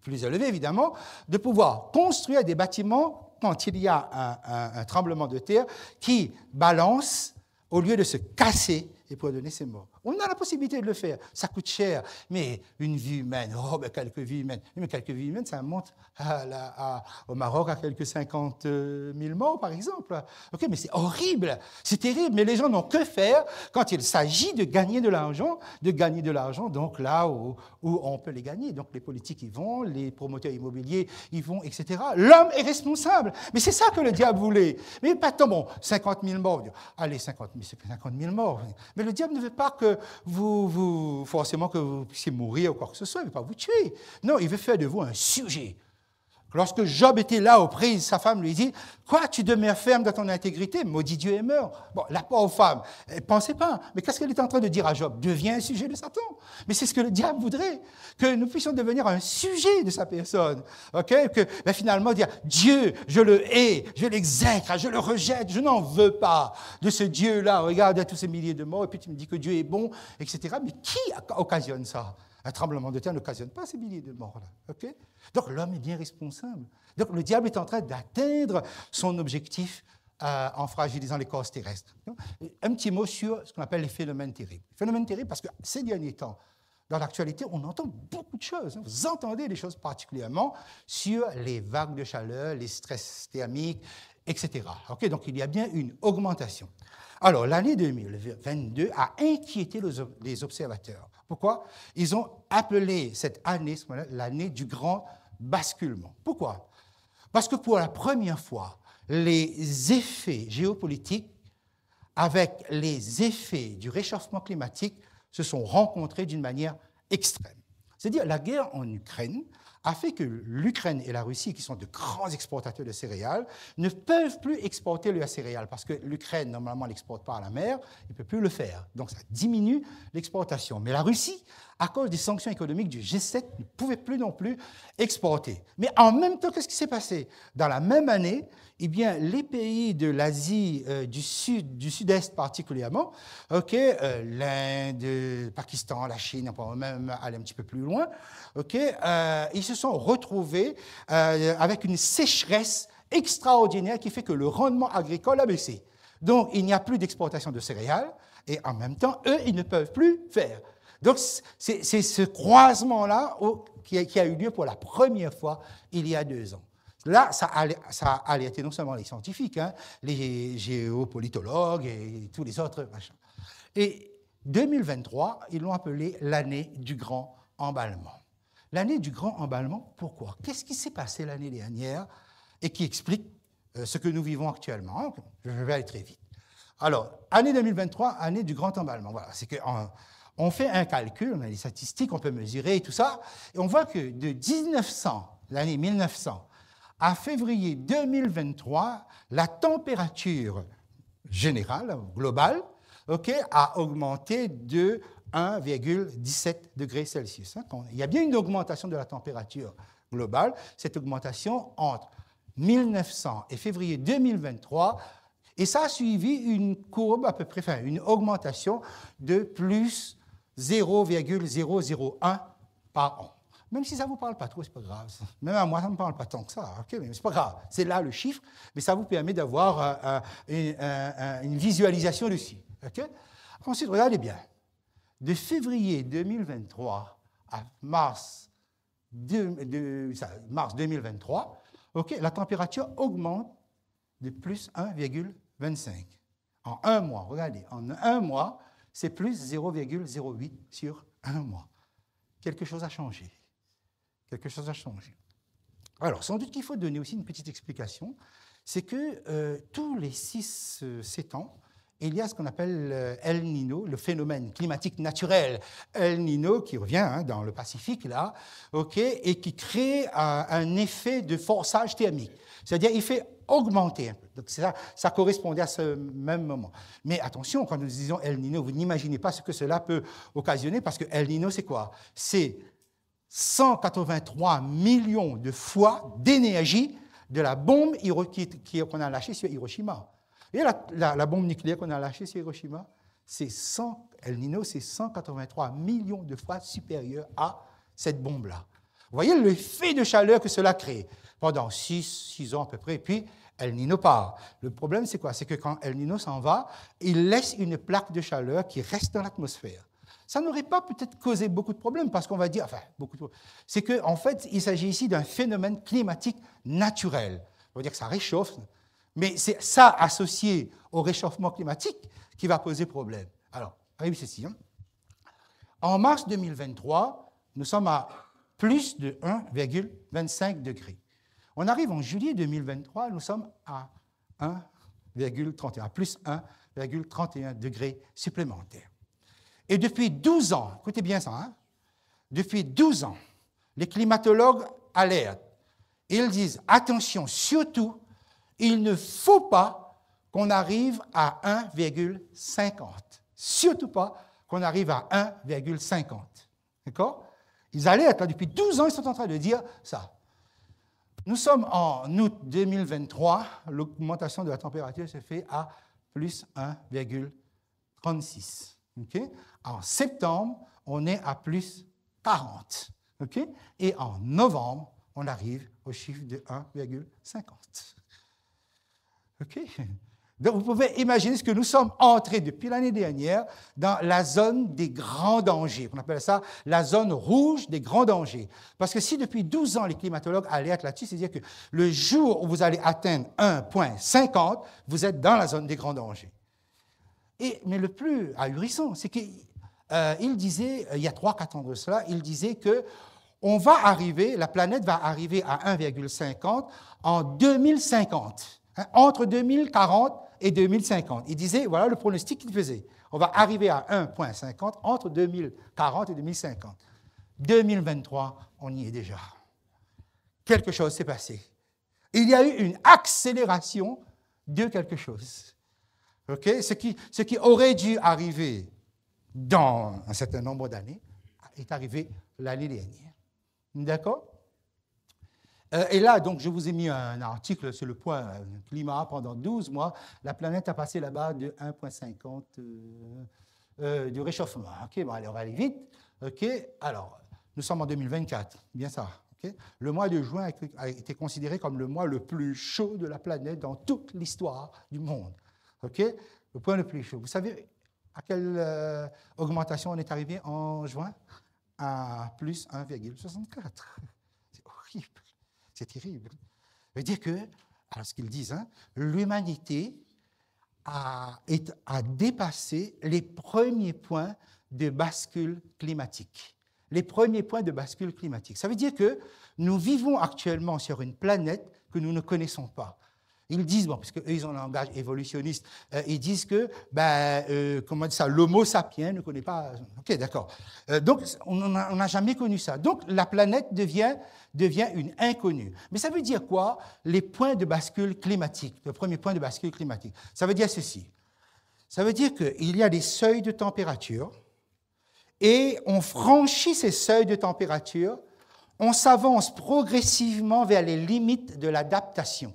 plus élevé, évidemment, de pouvoir construire des bâtiments quand il y a un tremblement de terre qui balance au lieu de se casser et pour donner ses morts. On a la possibilité de le faire. Ça coûte cher, mais une vie humaine, quelques vies humaines. Mais quelques vies humaines, ça monte au Maroc à quelques 50 000 morts, par exemple. Okay, mais c'est horrible, c'est terrible, mais les gens n'ont que faire quand il s'agit de gagner de l'argent, donc là où on peut les gagner. Donc les politiques y vont, les promoteurs immobiliers y vont, etc. L'homme est responsable. Mais c'est ça que le diable voulait. Mais pas tant, 50 000 morts. Allez, 50 000 morts. Mais le diable ne veut pas que forcément que vous puissiez mourir ou quoi que ce soit, il ne veut pas vous tuer. Non, il veut faire de vous un sujet. Lorsque Job était là aux prises, sa femme lui dit « Quoi, tu demeures ferme dans ton intégrité, maudit Dieu et meurs. » Bon, la pauvre femme, elle ne pensait pas. Mais qu'est-ce qu'elle est en train de dire à Job? Deviens un sujet de Satan. Mais c'est ce que le diable voudrait, que nous puissions devenir un sujet de sa personne. Okay? Que finalement dire « Dieu, je le hais, je l'exècre, je le rejette, je n'en veux pas de ce Dieu-là. Regarde tous ces milliers de morts, et puis tu me dis que Dieu est bon, etc. » Mais qui occasionne ça? Un tremblement de terre n'occasionne pas ces milliers de morts-là. Okay? Donc l'homme est bien responsable. Donc le diable est en train d'atteindre son objectif en fragilisant l'écorce terrestre. Un petit mot sur ce qu'on appelle les phénomènes terribles. Phénomènes terribles parce que ces derniers temps, dans l'actualité, on entend beaucoup de choses. Vous entendez des choses particulièrement sur les vagues de chaleur, les stress thermiques, etc. Okay? Donc il y a bien une augmentation. Alors, l'année 2022 a inquiété les observateurs. Pourquoi? Ils ont appelé cette année l'année du grand basculement. Pourquoi? Parce que pour la première fois, les effets géopolitiques avec les effets du réchauffement climatique se sont rencontrés d'une manière extrême. C'est-à-dire, la guerre en Ukraine a fait que l'Ukraine et la Russie, qui sont de grands exportateurs de céréales, ne peuvent plus exporter leurs céréales parce que l'Ukraine, normalement, n'exporte pas à la mer, il ne peut plus le faire. Donc, ça diminue l'exportation. Mais la Russie, à cause des sanctions économiques du G7, ne pouvait plus non plus exporter. Mais en même temps, qu'est-ce qui s'est passé? Dans la même année, eh bien, les pays de l'Asie du Sud-Est particulièrement, l'Inde, le Pakistan, la Chine, on peut même aller un petit peu plus loin, ils se sont retrouvés avec une sécheresse extraordinaire qui fait que le rendement agricole a baissé. Donc, il n'y a plus d'exportation de céréales et en même temps, eux, ils ne peuvent plus faire. Donc, c'est ce croisement-là qui a eu lieu pour la première fois il y a 2 ans. Là, ça a alerté non seulement les scientifiques, hein, les géopolitologues et tous les autres machins. Et 2023, ils l'ont appelé l'année du grand emballement. L'année du grand emballement, pourquoi? Qu'est-ce qui s'est passé l'année dernière et qui explique ce que nous vivons actuellement? Je vais aller très vite. Alors, année 2023, année du grand emballement. Voilà, c'est qu'on fait un calcul, on a les statistiques, on peut mesurer et tout ça, et on voit que de 1900, l'année 1900, à février 2023, la température générale, globale, a augmenté de 1,17 degrés Celsius. Il y a bien une augmentation de la température globale. Cette augmentation entre 1900 et février 2023, et ça a suivi une courbe à peu près, enfin une augmentation de plus 0,001 par an. Même si ça ne vous parle pas trop, ce n'est pas grave. Même à moi, ça ne me parle pas tant que ça. Okay, mais ce n'est pas grave. C'est là le chiffre, mais ça vous permet d'avoir une visualisation dessus. Okay? Ensuite, regardez bien. De février 2023 à mars 2023, la température augmente de plus 1,25. En un mois, regardez, en un mois, c'est plus 0,08 sur un mois. Quelque chose a changé. Quelque chose a changé. Alors, sans doute qu'il faut donner aussi une petite explication, c'est que tous les 6-7 ans, il y a ce qu'on appelle El Niño, le phénomène climatique naturel El Niño qui revient dans le Pacifique, là, et qui crée un effet de forçage thermique. C'est-à-dire, il fait augmenter un peu. Donc, ça correspondait à ce même moment. Mais attention, quand nous disons El Niño, vous n'imaginez pas ce que cela peut occasionner, parce que El Niño, c'est quoi? C'est 183 millions de fois d'énergie de la bombe qu'on a lâchée sur Hiroshima. Et la bombe nucléaire qu'on a lâchée sur Hiroshima, El Niño, c'est 183 millions de fois supérieur à cette bombe-là. Vous voyez l'effet de chaleur que cela crée pendant 6 ans à peu près, et puis El Niño part. Le problème, c'est quoi? C'est que quand El Niño s'en va, il laisse une plaque de chaleur qui reste dans l'atmosphère. Ça n'aurait pas peut-être causé beaucoup de problèmes, parce qu'on va dire, enfin, c'est qu'en fait, il s'agit ici d'un phénomène climatique naturel. On va dire que ça réchauffe, mais c'est ça associé au réchauffement climatique qui va poser problème. Alors, arrive ceci. En mars 2023, nous sommes à plus de 1,25 degrés. On arrive en juillet 2023, nous sommes à 1,31, à plus 1,31 degrés supplémentaires. Et depuis 12 ans, écoutez bien ça, depuis 12 ans, les climatologues alertent. Ils disent, attention, surtout, il ne faut pas qu'on arrive à 1,50. Surtout pas qu'on arrive à 1,50. D'accord? Ils alertent, depuis 12 ans, ils sont en train de dire ça. Nous sommes en août 2023, l'augmentation de la température se fait à plus 1,36. Okay? En septembre, on est à plus 40. Okay? Et en novembre, on arrive au chiffre de 1,50. Okay? Donc, vous pouvez imaginer ce que nous sommes entrés depuis l'année dernière dans la zone des grands dangers. On appelle ça la zone rouge des grands dangers. Parce que si depuis 12 ans, les climatologues alertent là-dessus, c'est-à-dire que le jour où vous allez atteindre 1,50, vous êtes dans la zone des grands dangers. Mais le plus ahurissant, c'est qu'il disait, il y a 3-4 ans de cela, il disait que la planète va arriver à 1,50 en 2050, entre 2040 et 2050. Il disait, voilà le pronostic qu'il faisait. On va arriver à 1,50 entre 2040 et 2050. 2023, on y est déjà. Quelque chose s'est passé. Il y a eu une accélération de quelque chose. Okay? Ce qui aurait dû arriver dans un certain nombre d'années est arrivé l'année dernière. D'accord? Et là, donc, je vous ai mis un article sur le point climat pendant 12 mois. La planète a passé la barre de 1,50 du réchauffement. OK, bon, allez, on va aller vite. OK, alors, nous sommes en 2024, bien ça. Okay? Le mois de juin a été considéré comme le mois le plus chaud de la planète dans toute l'histoire du monde. OK? Le point le plus chaud. Vous savez, À quelle augmentation on est arrivé en juin? À plus 1,64. C'est horrible. C'est terrible. Ça veut dire que, alors ce qu'ils disent, hein, l'humanité a dépassé les premiers points de bascule climatique. Les premiers points de bascule climatique. Ça veut dire que nous vivons actuellement sur une planète que nous ne connaissons pas. Ils disent, bon, parce qu'eux, ils ont un langage évolutionniste, ils disent que, comment dire ça, l'homo sapiens ne connaît pas. Ok, d'accord. Donc, on n'a jamais connu ça. Donc, la planète devient une inconnue. Mais ça veut dire quoi, les points de bascule climatique, le premier point de bascule climatique? Ça veut dire ceci. Ça veut dire qu'il y a des seuils de température et on franchit ces seuils de température, on s'avance progressivement vers les limites de l'adaptation.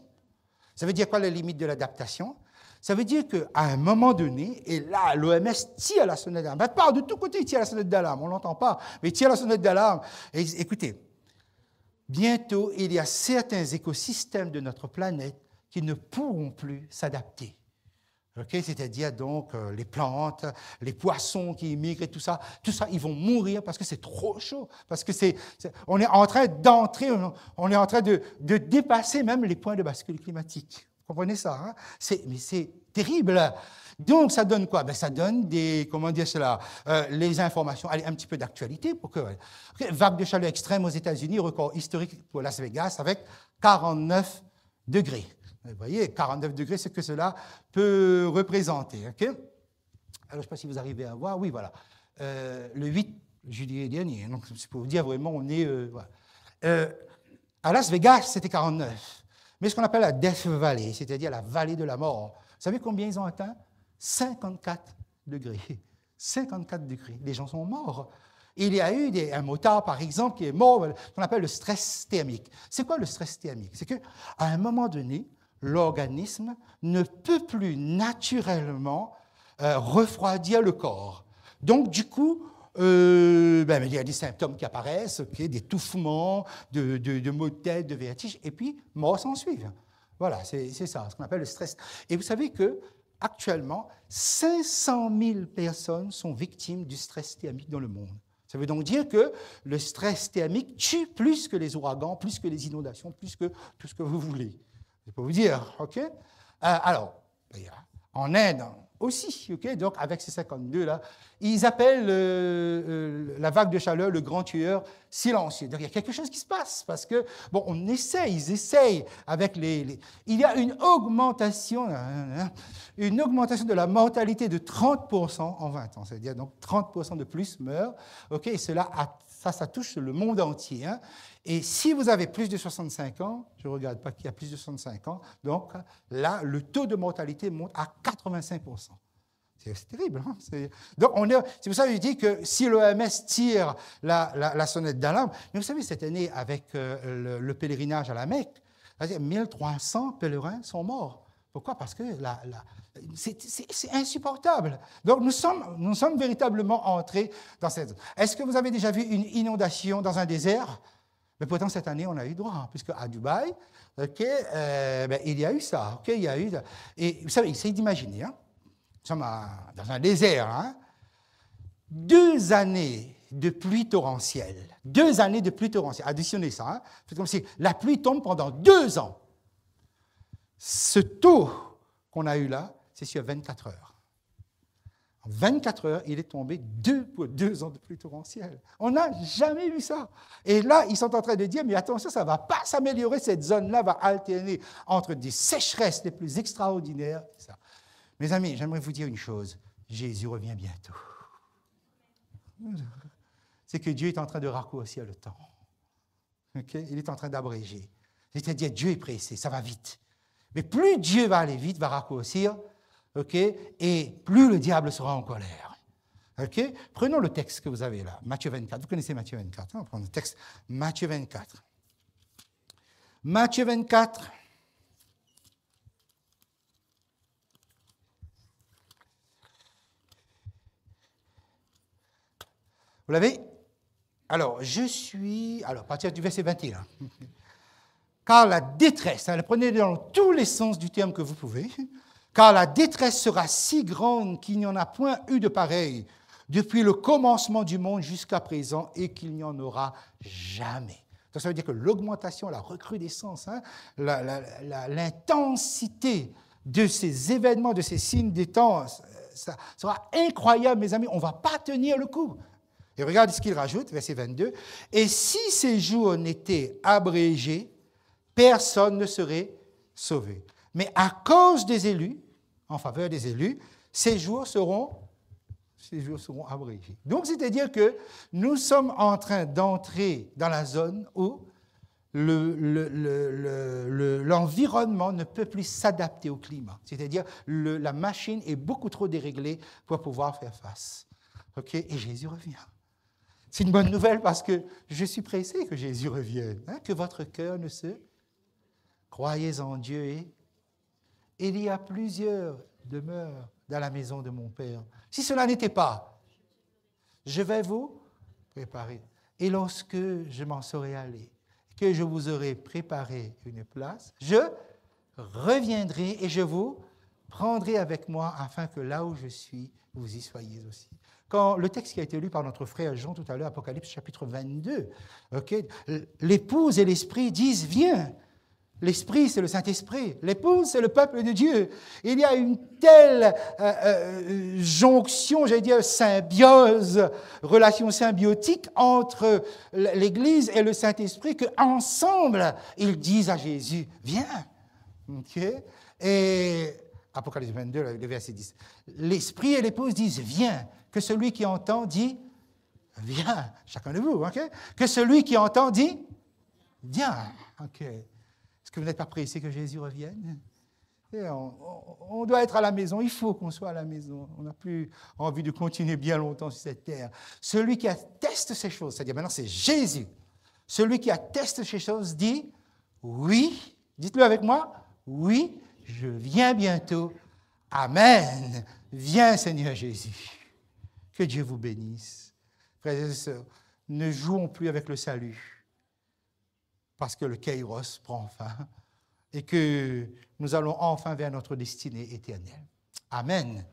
Ça veut dire quoi, les limites de l'adaptation? Ça veut dire qu'à un moment donné, et là, l'OMS tire la sonnette d'alarme. Pas de tous côtés, il tire la sonnette d'alarme, on ne l'entend pas, mais il tire la sonnette d'alarme. Et écoutez, bientôt, il y a certains écosystèmes de notre planète qui ne pourront plus s'adapter. Okay? C'est-à-dire donc les plantes, les poissons qui immigrent et tout ça, ils vont mourir parce que c'est trop chaud, parce que on est en train d'entrer, on est en train de dépasser même les points de bascule climatique. Vous comprenez ça? Hein? Mais c'est terrible. Donc, ça donne quoi? Ça donne les informations, allez, un petit peu d'actualité pour que... Vague de chaleur extrême aux États-Unis, record historique pour Las Vegas avec 49 degrés. Vous voyez, 49 degrés, c'est ce que cela peut représenter. Okay? Alors, je ne sais pas si vous arrivez à voir. Oui, voilà. Le 8 juillet dernier. Donc, c'est pour vous dire vraiment, on est... voilà. À Las Vegas, c'était 49. Mais ce qu'on appelle la Death Valley, c'est-à-dire la vallée de la mort. Vous savez combien ils ont atteint? 54 degrés. 54 degrés. Les gens sont morts. Il y a eu un motard, par exemple, qui est mort, qu'on appelle le stress thermique. C'est quoi le stress thermique? C'est qu'à un moment donné, l'organisme ne peut plus naturellement refroidir le corps. Donc, du coup, il y a des symptômes qui apparaissent, okay, d'étouffement, de maux de tête, de vertige, et puis mort s'ensuit. Voilà, c'est ça, ce qu'on appelle le stress. Et vous savez qu'actuellement, 500 000 personnes sont victimes du stress thermique dans le monde. Ça veut donc dire que le stress thermique tue plus que les ouragans, plus que les inondations, plus que tout ce que vous voulez. Je peux vous dire, OK? Alors, en Inde aussi, OK? Donc, avec ces 52-là, ils appellent la vague de chaleur le grand tueur silencieux. Donc, il y a quelque chose qui se passe parce que, bon, ils essayent avec il y a une augmentation de la mortalité de 30% en 20 ans. C'est-à-dire, donc, 30% de plus meurent, OK? Et ça touche le monde entier, hein? Et si vous avez plus de 65 ans, je ne regarde pas qui a plus de 65 ans, donc là, le taux de mortalité monte à 85%. C'est terrible. Hein? Donc, c'est pour ça que je dis que si l'OMS tire la sonnette d'alarme, mais vous savez, cette année, avec le pèlerinage à la Mecque, 1300 pèlerins sont morts. Pourquoi? Parce que c'est insupportable. Donc, nous sommes véritablement entrés dans cette zone. Est-ce que vous avez déjà vu une inondation dans un désert? Mais pourtant, cette année, on a eu droit, puisque à Dubaï, il y a eu ça. Il y a eu, et vous savez, essayez d'imaginer, hein, nous sommes dans un désert, hein, 2 années de pluie torrentielle. 2 années de pluie torrentielle. Additionnez ça. Hein, c'est comme si la pluie tombe pendant 2 ans. Ce taux qu'on a eu là, c'est sur 24 heures. En 24 heures, il est tombé 2 ans de pluie torrentielle. On n'a jamais vu ça. Et là, ils sont en train de dire, mais attention, ça ne va pas s'améliorer, cette zone-là va alterner entre des sécheresses les plus extraordinaires. Ça. Mes amis, j'aimerais vous dire une chose, Jésus revient bientôt. C'est que Dieu est en train de raccourcir le temps. Okay? Il est en train d'abréger. C'est-à-dire, Dieu est pressé, ça va vite. Mais plus Dieu va aller vite, va raccourcir, okay? Et plus le diable sera en colère. Okay? Prenons le texte que vous avez là, Matthieu 24. Vous connaissez Matthieu 24, hein? On prend le texte Matthieu 24. Matthieu 24. Vous l'avez? Alors, à partir du verset 21. Car la détresse, prenez dans tous les sens du terme que vous pouvez, car la détresse sera si grande qu'il n'y en a point eu de pareil depuis le commencement du monde jusqu'à présent et qu'il n'y en aura jamais. Donc, ça veut dire que l'augmentation, la recrudescence, l'intensité de ces événements, de ces signes des temps, ça sera incroyable, mes amis. On ne va pas tenir le coup. Et regardez ce qu'il rajoute, verset 22. « Et si ces jours n'étaient abrégés, personne ne serait sauvé. Mais à cause des élus, en faveur des élus, ces jours seront abrégés. » Donc, c'est-à-dire que nous sommes en train d'entrer dans la zone où l'environnement ne peut plus s'adapter au climat. C'est-à-dire la machine est beaucoup trop déréglée pour pouvoir faire face. Okay? Et Jésus revient. C'est une bonne nouvelle parce que je suis pressé que Jésus revienne. Hein? Que votre cœur ne se... Croyez en Dieu et il y a plusieurs demeures dans la maison de mon Père. Si cela n'était pas, je vais vous préparer. Et lorsque je m'en serai allé, que je vous aurai préparé une place, je reviendrai et je vous prendrai avec moi afin que là où je suis, vous y soyez aussi. Quand le texte qui a été lu par notre frère Jean tout à l'heure, Apocalypse chapitre 22, okay, l'épouse et l'esprit disent « Viens ». L'esprit, c'est le Saint-Esprit. L'épouse, c'est le peuple de Dieu. Il y a une telle jonction, j'allais dire symbiose, relation symbiotique entre l'Église et le Saint-Esprit qu'ensemble, ils disent à Jésus, viens. Okay? Et Apocalypse 22, le verset 10. L'Esprit et l'épouse disent, viens. Que celui qui entend dit, viens. Chacun de vous. Okay? Que celui qui entend dit, viens. Okay. Est-ce que vous n'êtes pas pressé que Jésus revienne? On doit être à la maison, il faut qu'on soit à la maison. On n'a plus envie de continuer bien longtemps sur cette terre. Celui qui atteste ces choses, c'est-à-dire maintenant c'est Jésus, celui qui atteste ces choses dit, oui, dites-le avec moi, oui, je viens bientôt. Amen. Viens Seigneur Jésus. Que Dieu vous bénisse. Frères et sœurs, ne jouons plus avec le salut, parce que le Kairos prend fin et que nous allons enfin vers notre destinée éternelle. Amen.